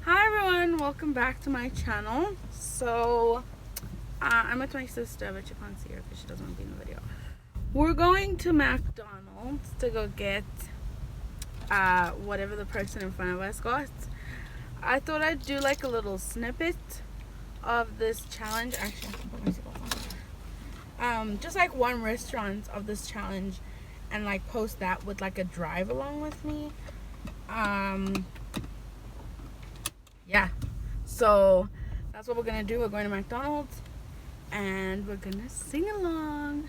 Hi everyone, welcome back to my channel. So I'm with my sister, but you can't see her because she doesn't want to be in the video. We're going to McDonald's to go get whatever the person in front of us got. I thought I'd do like a little snippet of this challenge. Actually, I can put my seatbelt on. Just like one restaurant of this challenge, and like post that with like a drive along with me. Yeah, so that's what we're gonna do. We're going to McDonald's and we're gonna sing along.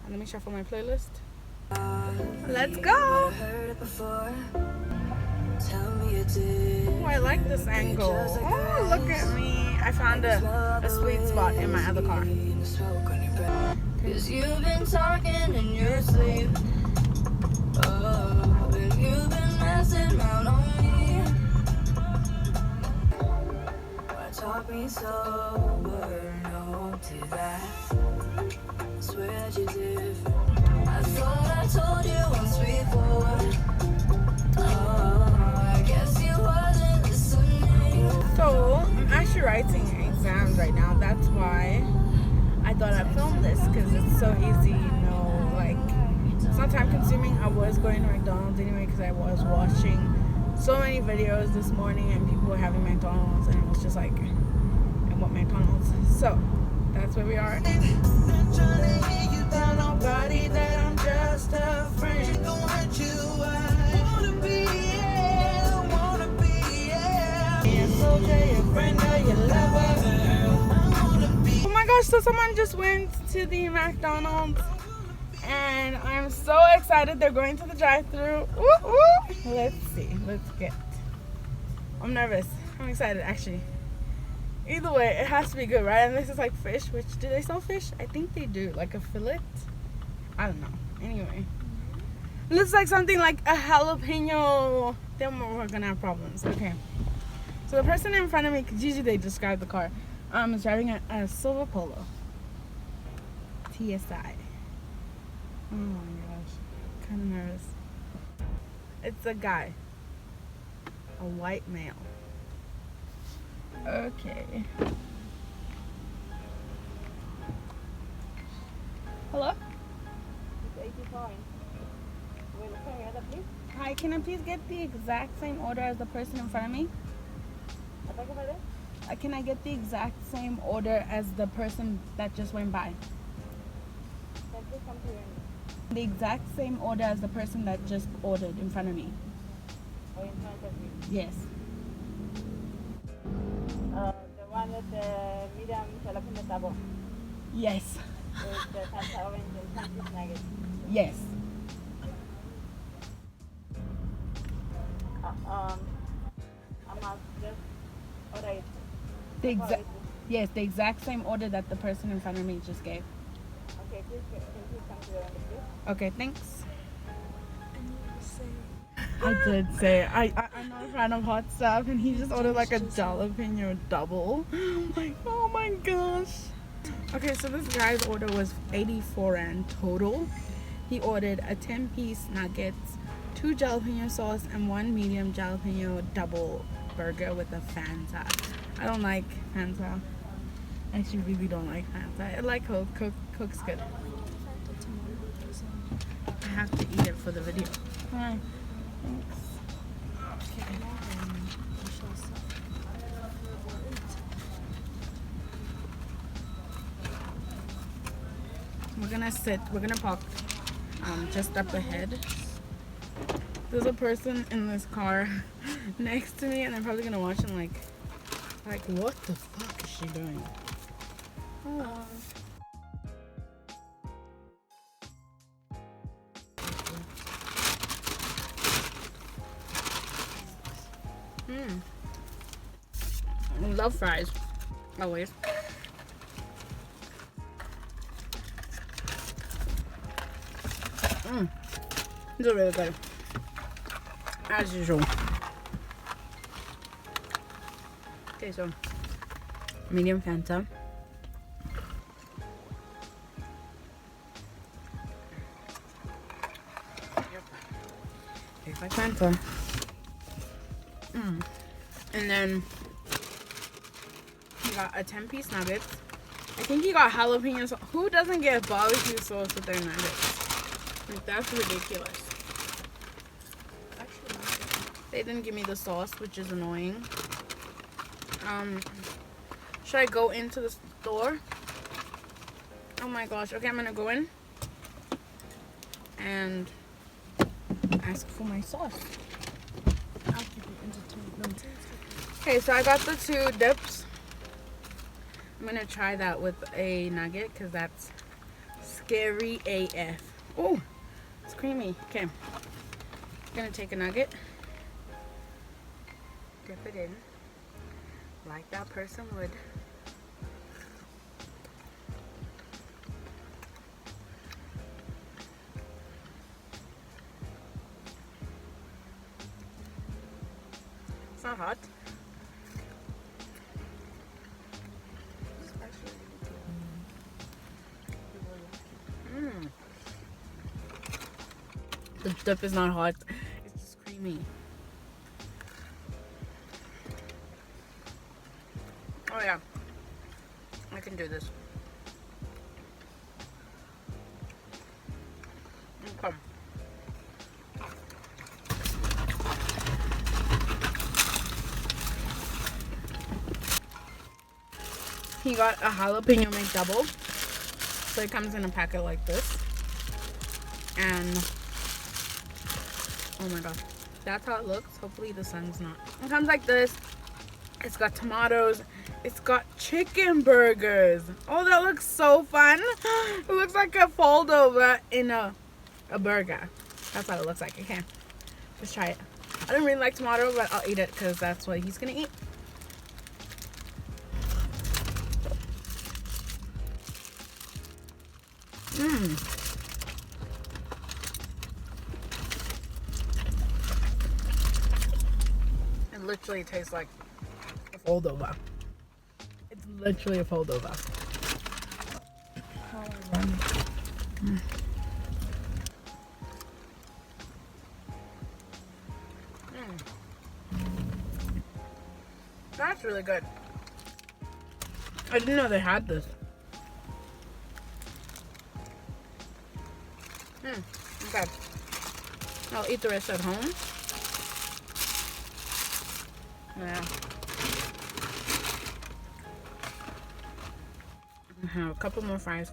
And let me shuffle my playlist. Let's go. Oh, I like this angle. Oh, look at me. I found a sweet spot in my other car. Cause you've been talking in your sleep. Oh, and you've been messing around on me. Why talk me sober? No to that. I swear that you did. I thought I told you once before. Oh, I guess you wasn't listening. So, I'm actually writing exams right now. That's why I thought I'd film this, because it's so easy, you know, like, it's not time consuming. I was going to McDonald's anyway because I was watching so many videos this morning and people were having McDonald's and it was just like, I want McDonald's. So, that's where we are. Oh my gosh, so someone just went to the McDonald's and I'm so excited. They're going to the drive-thru. Let's see. Let's get. I'm nervous. I'm excited actually. Either way, it has to be good, right? And this is like fish, which, do they sell fish? I think they do, like a fillet. I don't know. Anyway, it looks like something like a jalapeno. Then we're gonna have problems. Okay. So the person in front of me, because usually they describe the car, is driving a silver Polo. TSI. Oh my gosh, kind of nervous. It's a guy, a white male. Okay. Hello? It's 85. Will you order, please? Hi, can I please get the exact same order as the person in front of me? Can I get the exact same order as the person that just went by? The exact same order as the person that just ordered in front of me. Oh, in front of you? Yes. The one with the medium jalapeno double. Yes. With the salsa orange and sunfish nuggets. Yes. I'm just order it. Yes, the exact same order that the person in front of me just gave. Okay, please come to the window, please. Okay, thanks. I did say I'm not a fan of hot stuff, and he just ordered like a jalapeno double. Oh my gosh. Okay, so this guy's order was 84 rand total. He ordered a 10-piece nuggets, 2 jalapeno sauce, and 1 medium jalapeno double burger with a Fanta. I don't like Fanta. I actually really don't like Fanta. I like Coke. Coke's good. I have to eat it for the video. Hi. Thanks. Okay. We're gonna park just up ahead. There's a person in this car next to me and they're probably gonna watch and like what the fuck is she doing? Hello. I love fries. Always. These are really good. As usual. Okay, so medium Fanta. Yep. Okay, Fanta. And then he got a 10-piece nuggets. I think he got jalapeno sauce. Who doesn't get barbecue sauce with their nuggets? Like, that's ridiculous. They didn't give me the sauce, which is annoying. Should I go into the store? Oh my gosh. Okay, I'm gonna go in and ask for my sauce. Okay, so I got the 2 dips. I'm gonna try that with a nugget because that's scary AF. Oh, it's creamy. Okay, I'm gonna take a nugget, dip it in like that person would. It's not hot. The dip is not hot. It's just creamy. Oh yeah. I can do this. Okay. He got a jalapeno McDouble. So it comes in a packet like this. And oh my gosh, that's how it looks. Hopefully the sun's not. It comes like this. It's got tomatoes. It's got chicken burgers. Oh, that looks so fun. It looks like a fold over in a burger. That's what it looks like. Okay, let's try it. I don't really like tomato, but I'll eat it because that's what he's gonna eat. It literally tastes like a fold over. It's literally a fold over. That's really good. I didn't know they had this. Okay. I'll eat the rest at home. Yeah. I have a couple more fries.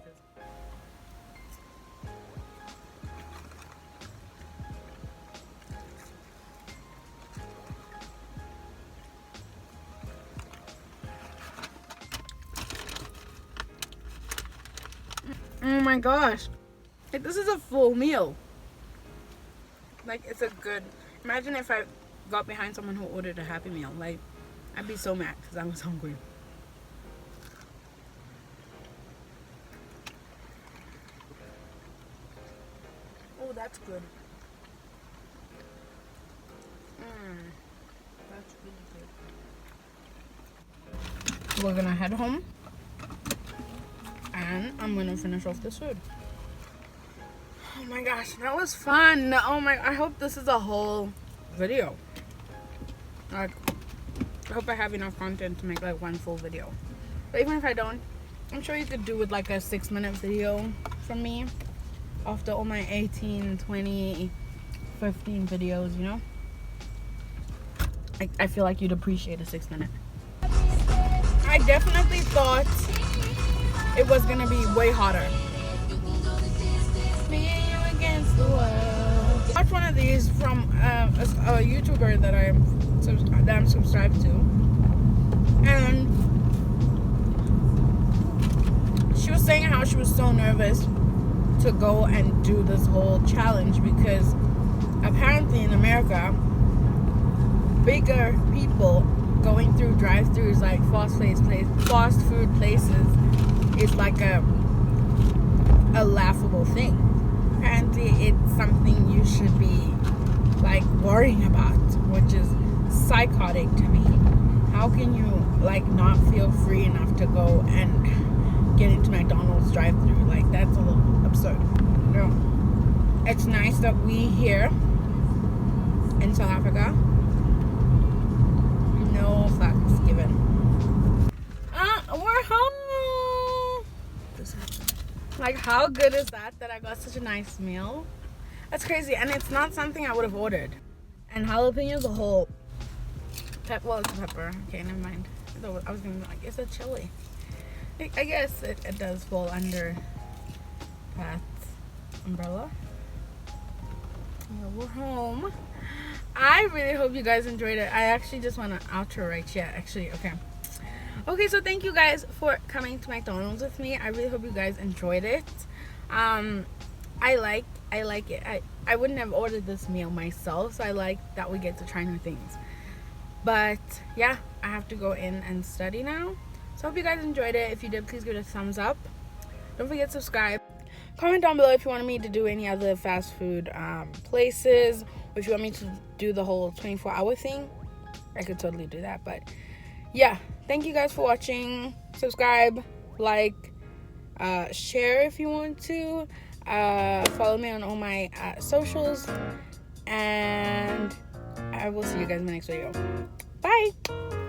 Oh my gosh. Like, this is a full meal. Like, it's a good... Imagine if I got behind someone who ordered a Happy Meal. Like, I'd be so mad because I was hungry. Oh, that's good. That's really good. We're gonna head home. And I'm gonna finish off this food. Oh my gosh, that was fun. Oh my, I hope this is a whole video. Like, I hope I have enough content to make like one full video. But even if I don't, I'm sure you could do with like a 6-minute video from me after all my 18, 20, 15 videos, you know? I feel like you'd appreciate a 6-minute. I definitely thought it was gonna be way hotter. Me and you against the world. I watched one of these from a YouTuber that I'm subscribed to, and she was saying how she was so nervous to go and do this whole challenge because apparently in America, bigger people going through drive-thrus like fast food places is like a laughable thing. Apparently it's something you should be like worrying about, which is psychotic to me. How can you like not feel free enough to go and get into McDonald's drive-thru? Like, that's a little absurd. No. It's nice that we here in South Africa know Like, how good is that I got such a nice meal? That's crazy. And it's not something I would have ordered. And jalapenos a whole well, it's a pepper. Okay, never mind. I was gonna be like, it's a chili. I guess it does fall under Pat's umbrella. Yeah, we're home. I really hope you guys enjoyed it. I actually just want to outro right here. Actually, okay, so thank you guys for coming to McDonald's with me. I really hope you guys enjoyed it. I like it. I wouldn't have ordered this meal myself, so I like that we get to try new things. But yeah, I have to go in and study now. So I hope you guys enjoyed it. If you did, please give it a thumbs up. Don't forget to subscribe. Comment down below if you wanted me to do any other fast food places, or if you want me to do the whole 24-hour thing. I could totally do that. But yeah, thank you guys for watching. Subscribe, like, share if you want to. Follow me on all my socials, and I will see you guys in the next video. Bye.